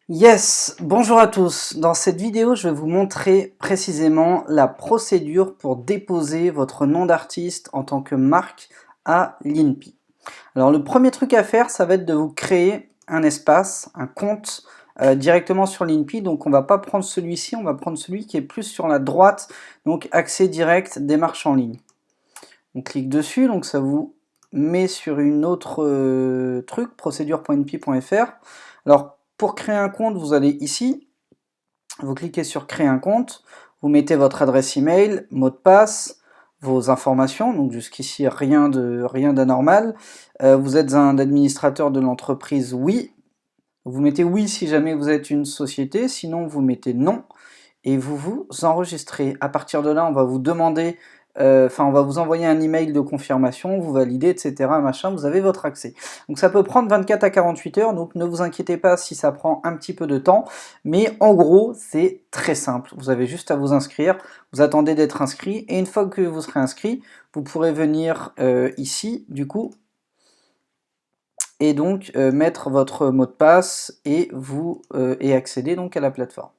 Yes, bonjour à tous. Dans cette vidéo, je vais vous montrer précisément la procédure pour déposer votre nom d'artiste en tant que marque à l'INPI. Alors le premier truc à faire, ça va être de vous créer un espace, un compte directement sur l'INPI. Donc on va pas prendre celui-ci, on va prendre celui qui est plus sur la droite, donc accès direct, démarche en ligne. On clique dessus, donc ça vous met sur une autre truc, procédure.inpi.fr. Alors pour créer un compte, vous allez ici, vous cliquez sur créer un compte, vous mettez votre adresse email, mot de passe, vos informations, donc jusqu'ici rien d'anormal. Vous êtes un administrateur de l'entreprise, oui. Vous mettez oui si jamais vous êtes une société, sinon vous mettez non et vous vous enregistrez. À partir de là, on va vous demander, on va vous envoyer un email de confirmation, vous validez, etc. Machin, vous avez votre accès. Donc ça peut prendre 24 à 48 heures, donc ne vous inquiétez pas si ça prend un petit peu de temps, mais en gros, c'est très simple. Vous avez juste à vous inscrire, vous attendez d'être inscrit, et une fois que vous serez inscrit, vous pourrez venir ici, du coup, et donc mettre votre mot de passe et accéder donc à la plateforme.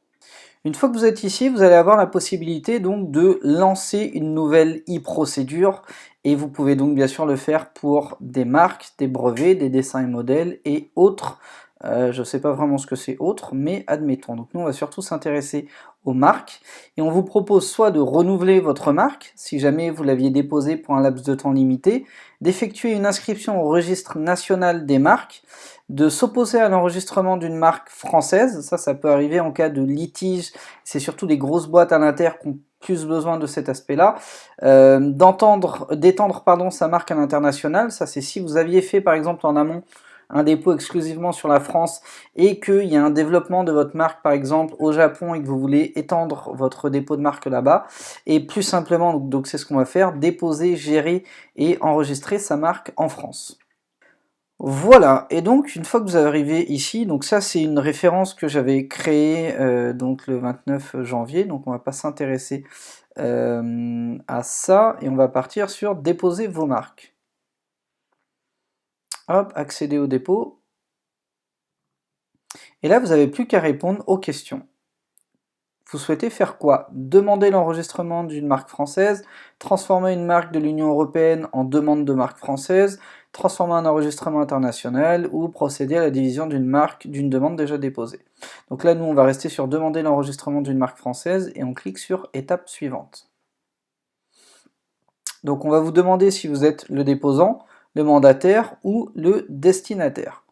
Une fois que vous êtes ici, vous allez avoir la possibilité donc de lancer une nouvelle e-procédure et vous pouvez donc bien sûr le faire pour des marques, des brevets, des dessins et modèles et autres. Je ne sais pas vraiment ce que c'est autre, mais admettons. Donc nous on va surtout s'intéresser aux marques et on vous propose soit de renouveler votre marque, si jamais vous l'aviez déposée pour un laps de temps limité, d'effectuer une inscription au registre national des marques, de s'opposer à l'enregistrement d'une marque française, ça peut arriver en cas de litige, c'est surtout les grosses boîtes à l'inter qui ont plus besoin de cet aspect-là, d'étendre sa marque à l'international, ça c'est si vous aviez fait par exemple en amont un dépôt exclusivement sur la France et qu'il y a un développement de votre marque par exemple au Japon et que vous voulez étendre votre dépôt de marque là-bas, et plus simplement, donc c'est ce qu'on va faire, déposer, gérer et enregistrer sa marque en France. Voilà, et donc une fois que vous arrivez ici, donc ça c'est une référence que j'avais créée donc le 29 janvier, donc on va pas s'intéresser à ça, et on va partir sur déposer vos marques. Hop, accéder au dépôt, et là vous n'avez plus qu'à répondre aux questions. Vous souhaitez faire quoi? Demander l'enregistrement d'une marque française, transformer une marque de l'Union européenne en demande de marque française, transformer un enregistrement international ou procéder à la division d'une marque d'une demande déjà déposée. Donc là, nous, on va rester sur demander l'enregistrement d'une marque française et on clique sur étape suivante. Donc on va vous demander si vous êtes le déposant, le mandataire ou le destinataire.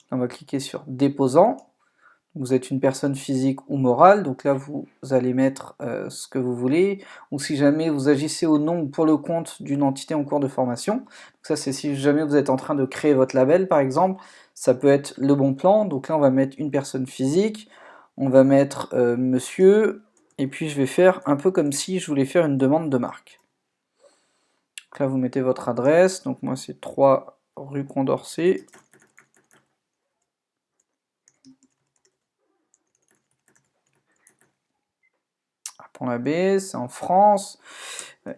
On va cliquer sur déposant. Vous êtes une personne physique ou morale, donc là vous allez mettre ce que vous voulez, ou si jamais vous agissez au nom ou pour le compte d'une entité en cours de formation. Donc ça c'est si jamais vous êtes en train de créer votre label par exemple, ça peut être le bon plan, donc là on va mettre une personne physique, on va mettre monsieur, et puis je vais faire un peu comme si je voulais faire une demande de marque. Donc là vous mettez votre adresse, donc moi c'est 3 rue Condorcet. Pont-l'Abbé, c'est en France.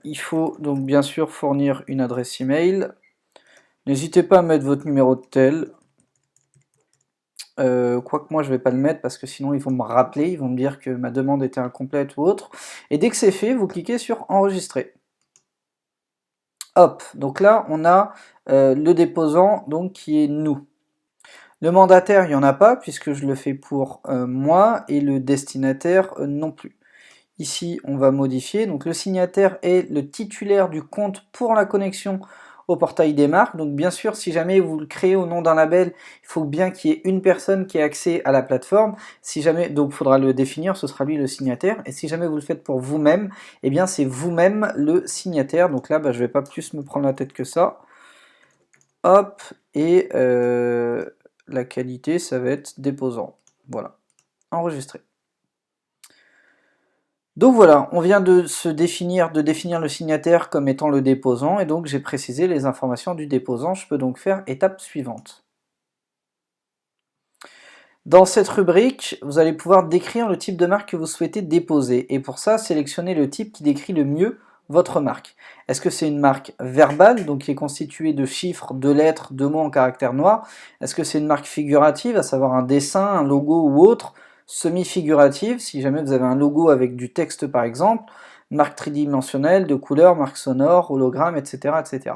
Il faut donc bien sûr fournir une adresse email. N'hésitez pas à mettre votre numéro de tel. Quoique moi je vais pas le mettre parce que sinon ils vont me rappeler, ils vont me dire que ma demande était incomplète ou autre. Et dès que c'est fait, vous cliquez sur enregistrer. Hop, donc là on a le déposant donc qui est nous. Le mandataire, il n'y en a pas puisque je le fais pour moi, et le destinataire non plus. Ici, on va modifier. Donc le signataire est le titulaire du compte pour la connexion au portail des marques. Donc bien sûr, si jamais vous le créez au nom d'un label, il faut bien qu'il y ait une personne qui ait accès à la plateforme. Si jamais, donc il faudra le définir, ce sera lui le signataire. Et si jamais vous le faites pour vous-même, eh bien c'est vous-même le signataire. Donc là, je ne vais pas plus me prendre la tête que ça. Hop, et la qualité, ça va être déposant. Voilà, enregistré. Donc voilà, on vient de définir le signataire comme étant le déposant, et donc j'ai précisé les informations du déposant. Je peux donc faire étape suivante. Dans cette rubrique, vous allez pouvoir décrire le type de marque que vous souhaitez déposer, et pour ça, sélectionnez le type qui décrit le mieux votre marque. Est-ce que c'est une marque verbale, donc qui est constituée de chiffres, de lettres, de mots en caractère noir? Est-ce que c'est une marque figurative, à savoir un dessin, un logo ou autre? Semi-figurative, si jamais vous avez un logo avec du texte par exemple, marque tridimensionnelle, de couleur, marque sonore, hologramme, etc., etc.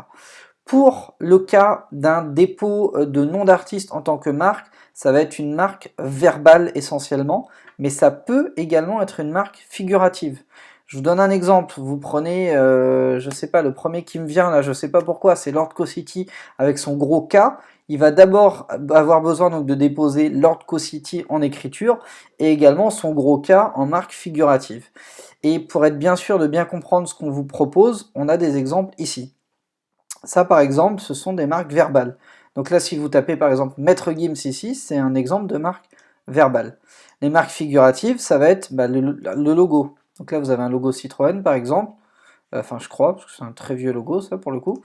Pour le cas d'un dépôt de nom d'artiste en tant que marque, ça va être une marque verbale essentiellement, mais ça peut également être une marque figurative. Je vous donne un exemple, vous prenez, je sais pas, le premier qui me vient là, je sais pas pourquoi, c'est Lord Co-City avec son gros K. Il va d'abord avoir besoin donc de déposer Lord Co-City en écriture et également son gros K en marque figurative. Et pour être bien sûr de bien comprendre ce qu'on vous propose, on a des exemples ici. Ça par exemple, ce sont des marques verbales. Donc là, si vous tapez par exemple Maître Gims ici, c'est un exemple de marque verbale. Les marques figuratives, ça va être le logo. Donc là, vous avez un logo Citroën par exemple. Enfin, je crois, parce que c'est un très vieux logo, ça, pour le coup.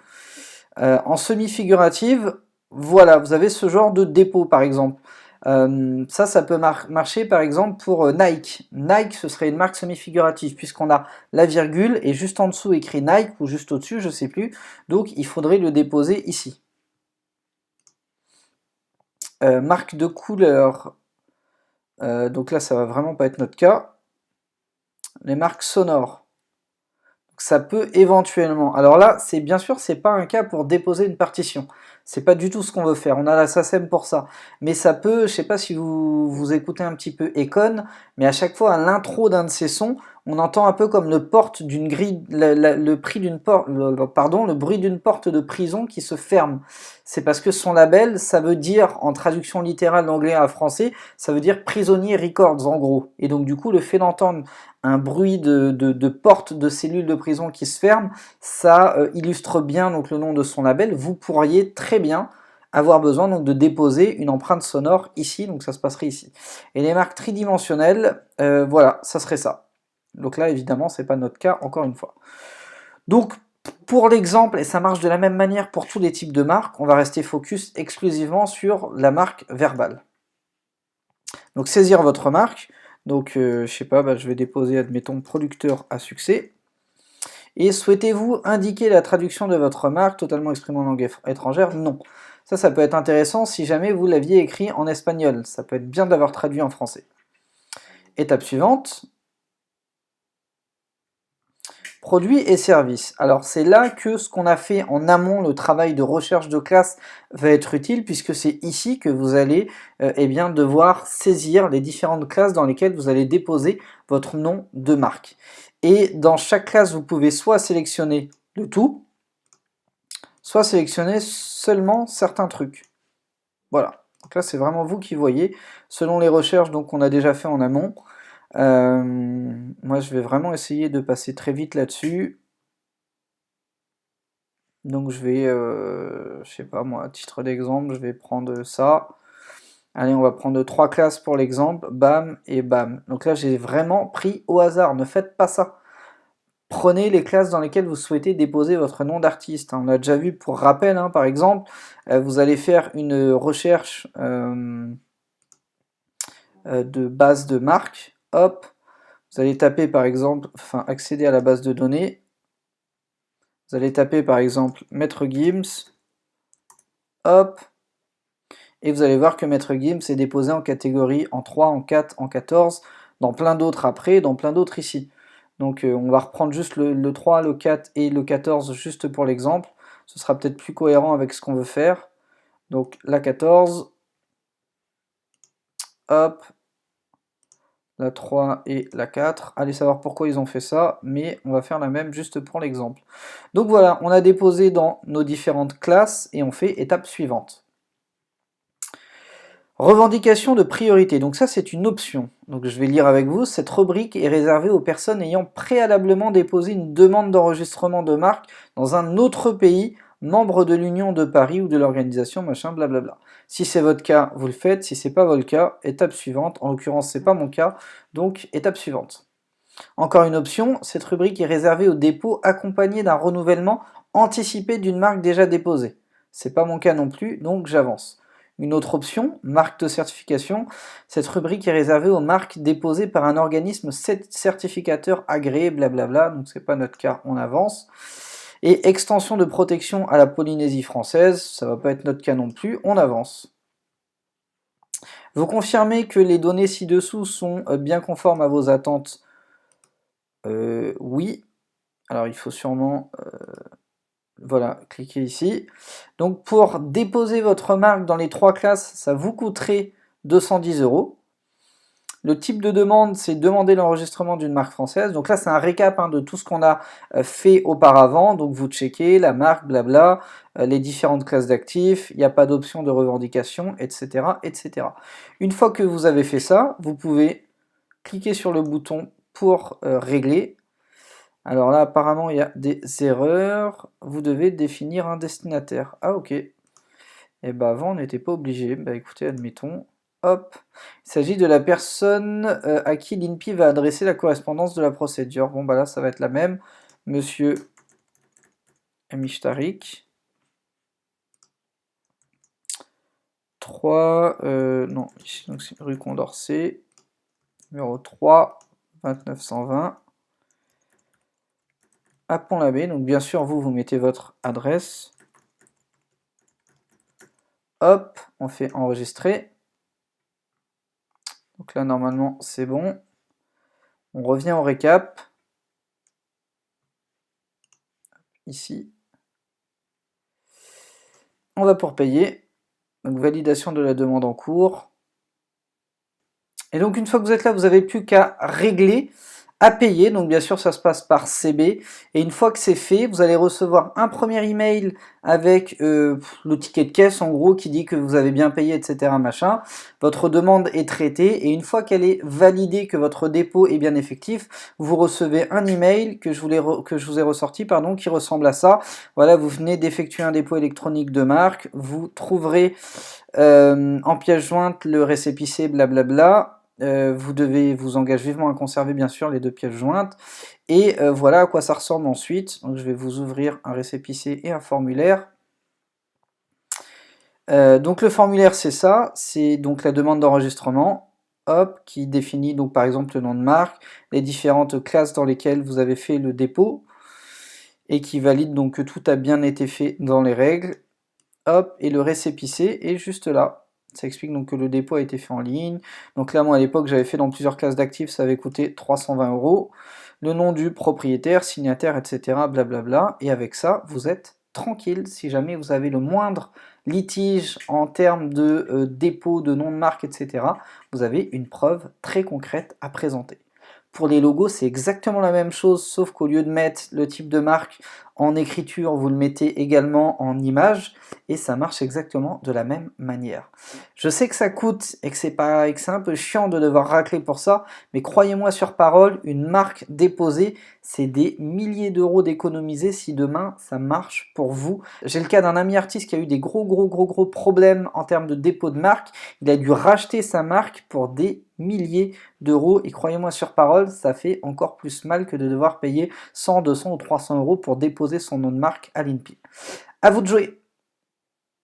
En semi-figurative, voilà, vous avez ce genre de dépôt, par exemple. Ça peut marcher, par exemple, pour Nike. Nike, ce serait une marque semi-figurative, puisqu'on a la virgule, et juste en dessous écrit Nike, ou juste au-dessus, je ne sais plus. Donc, il faudrait le déposer ici. Marque de couleur. Donc là, ça va vraiment pas être notre cas. Les marques sonores. Ça peut éventuellement. Alors là, c'est bien sûr, c'est pas un cas pour déposer une partition. C'est pas du tout ce qu'on veut faire. On a la SACEM pour ça. Mais ça peut, je sais pas si vous écoutez un petit peu Econ, mais à chaque fois à l'intro d'un de ces sons, on entend un peu comme le porte d'une grille, le prix d'une porte, pardon, le bruit d'une porte de prison qui se ferme. C'est parce que son label, ça veut dire, en traduction littérale d'anglais à français, ça veut dire prisonnier records en gros. Et donc du coup, le fait d'entendre un bruit de porte de cellule de prison qui se ferme, ça illustre bien donc le nom de son label. Vous pourriez très bien avoir besoin donc de déposer une empreinte sonore ici, donc ça se passerait ici. Et les marques tridimensionnelles, voilà, ça serait ça. Donc là, évidemment, c'est pas notre cas, encore une fois. Donc, pour l'exemple, et ça marche de la même manière pour tous les types de marques, on va rester focus exclusivement sur la marque verbale. Donc, saisir votre marque. Donc, je sais pas, je vais déposer, admettons, producteur à succès. Et souhaitez-vous indiquer la traduction de votre marque totalement exprimée en langue étrangère? Non. Ça peut être intéressant si jamais vous l'aviez écrit en espagnol. Ça peut être bien d'avoir traduit en français. Étape suivante. Produits et services. Alors c'est là que ce qu'on a fait en amont, le travail de recherche de classe, va être utile, puisque c'est ici que vous allez devoir saisir les différentes classes dans lesquelles vous allez déposer votre nom de marque. Et dans chaque classe, vous pouvez soit sélectionner le tout, soit sélectionner seulement certains trucs. Voilà. Donc là, c'est vraiment vous qui voyez, selon les recherches qu'on a déjà fait en amont. Moi, je vais vraiment essayer de passer très vite là-dessus. Donc, je vais, je sais pas moi, à titre d'exemple, je vais prendre ça. Allez, on va prendre 3 classes pour l'exemple. Bam et bam. Donc là, j'ai vraiment pris au hasard. Ne faites pas ça. Prenez les classes dans lesquelles vous souhaitez déposer votre nom d'artiste. On l'a déjà vu pour rappel, hein, par exemple. Vous allez faire une recherche de base de marque. Hop. Vous allez taper par exemple, enfin accéder à la base de données. Vous allez taper par exemple Maître Gims. Hop. Et vous allez voir que Maître Gims est déposé en catégorie en 3, en 4, en 14, dans plein d'autres après, dans plein d'autres ici. Donc on va reprendre juste le 3, le 4 et le 14 juste pour l'exemple. Ce sera peut-être plus cohérent avec ce qu'on veut faire. Donc la 14. Hop. La 3 et la 4. Allez savoir pourquoi ils ont fait ça, mais on va faire la même juste pour l'exemple. Donc voilà, on a déposé dans nos différentes classes et on fait étape suivante. Revendication de priorité, donc ça c'est une option. Donc je vais lire avec vous, cette rubrique est réservée aux personnes ayant préalablement déposé une demande d'enregistrement de marque dans un autre pays, membre de l'Union de Paris ou de l'organisation machin blablabla. Si c'est votre cas, vous le faites, si c'est pas votre cas, étape suivante. En l'occurrence c'est pas mon cas, donc étape suivante. Encore une option, cette rubrique est réservée au dépôt accompagné d'un renouvellement anticipé d'une marque déjà déposée. C'est pas mon cas non plus, donc j'avance. Une autre option, marque de certification, cette rubrique est réservée aux marques déposées par un organisme certificateur agréé, blablabla, donc c'est pas notre cas, on avance. Et extension de protection à la Polynésie française, ça va pas être notre cas non plus, on avance. Vous confirmez que les données ci-dessous sont bien conformes à vos attentes? Oui. Alors il faut sûrement voilà, cliquez ici. Donc pour déposer votre marque dans les 3 classes, ça vous coûterait 210 €. Le type de demande, c'est demander l'enregistrement d'une marque française. Donc là, c'est un récap de tout ce qu'on a fait auparavant. Donc vous checkez la marque, blabla, les différentes classes d'actifs, il n'y a pas d'option de revendication, etc., etc. Une fois que vous avez fait ça, vous pouvez cliquer sur le bouton pour régler. Alors là, apparemment, il y a des erreurs. Vous devez définir un destinataire. Ah, ok. Et bah avant, on n'était pas obligé. Bah écoutez, admettons. Hop. Il s'agit de la personne à qui l'INPI va adresser la correspondance de la procédure. Bon, bah là, ça va être la même. Monsieur Mishtarik. 3, non, ici, donc c'est rue Condorcet. Numéro 3, 2920. À Pont-l'Abbé. Donc bien sûr, vous mettez votre adresse. Hop, on fait enregistrer. Donc là, normalement, c'est bon. On revient au récap. Ici. On va pour payer. Donc validation de la demande en cours. Et donc une fois que vous êtes là, vous n'avez plus qu'à régler, à payer. Donc bien sûr, ça se passe par CB. Et une fois que c'est fait, vous allez recevoir un premier email avec le ticket de caisse, en gros, qui dit que vous avez bien payé, etc. machin. Votre demande est traitée. Et une fois qu'elle est validée, que votre dépôt est bien effectif, vous recevez un email que je vous ai ressorti, pardon, qui ressemble à ça. Voilà, vous venez d'effectuer un dépôt électronique de marque. Vous trouverez en pièce jointe le récépissé, blablabla. Vous devez vous engager vivement à conserver bien sûr les 2 pièces jointes et voilà à quoi ça ressemble ensuite. Donc je vais vous ouvrir un récépissé et un formulaire. Donc le formulaire c'est ça, c'est donc la demande d'enregistrement, hop, qui définit donc par exemple le nom de marque, les différentes classes dans lesquelles vous avez fait le dépôt et qui valide donc que tout a bien été fait dans les règles. Hop, et le récépissé est juste là. Ça explique donc que le dépôt a été fait en ligne. Donc là, moi à l'époque, j'avais fait dans plusieurs classes d'actifs, ça avait coûté 320 €. Le nom du propriétaire, signataire, etc. blablabla. Et avec ça, vous êtes tranquille. Si jamais vous avez le moindre litige en termes de dépôt, de nom de marque, etc., vous avez une preuve très concrète à présenter. Pour les logos, c'est exactement la même chose, sauf qu'au lieu de mettre le type de marque en écriture, vous le mettez également en image, et ça marche exactement de la même manière. Je sais que ça coûte et que c'est un peu chiant de devoir racler pour ça, mais croyez-moi sur parole, une marque déposée, c'est des milliers d'euros d'économiser si demain ça marche pour vous. J'ai le cas d'un ami artiste qui a eu des gros problèmes en termes de dépôt de marque. Il a dû racheter sa marque pour des milliers d'euros et croyez-moi sur parole, ça fait encore plus mal que de devoir payer 100, 200 ou 300 € pour déposer son nom de marque à l'INPI. À vous de jouer!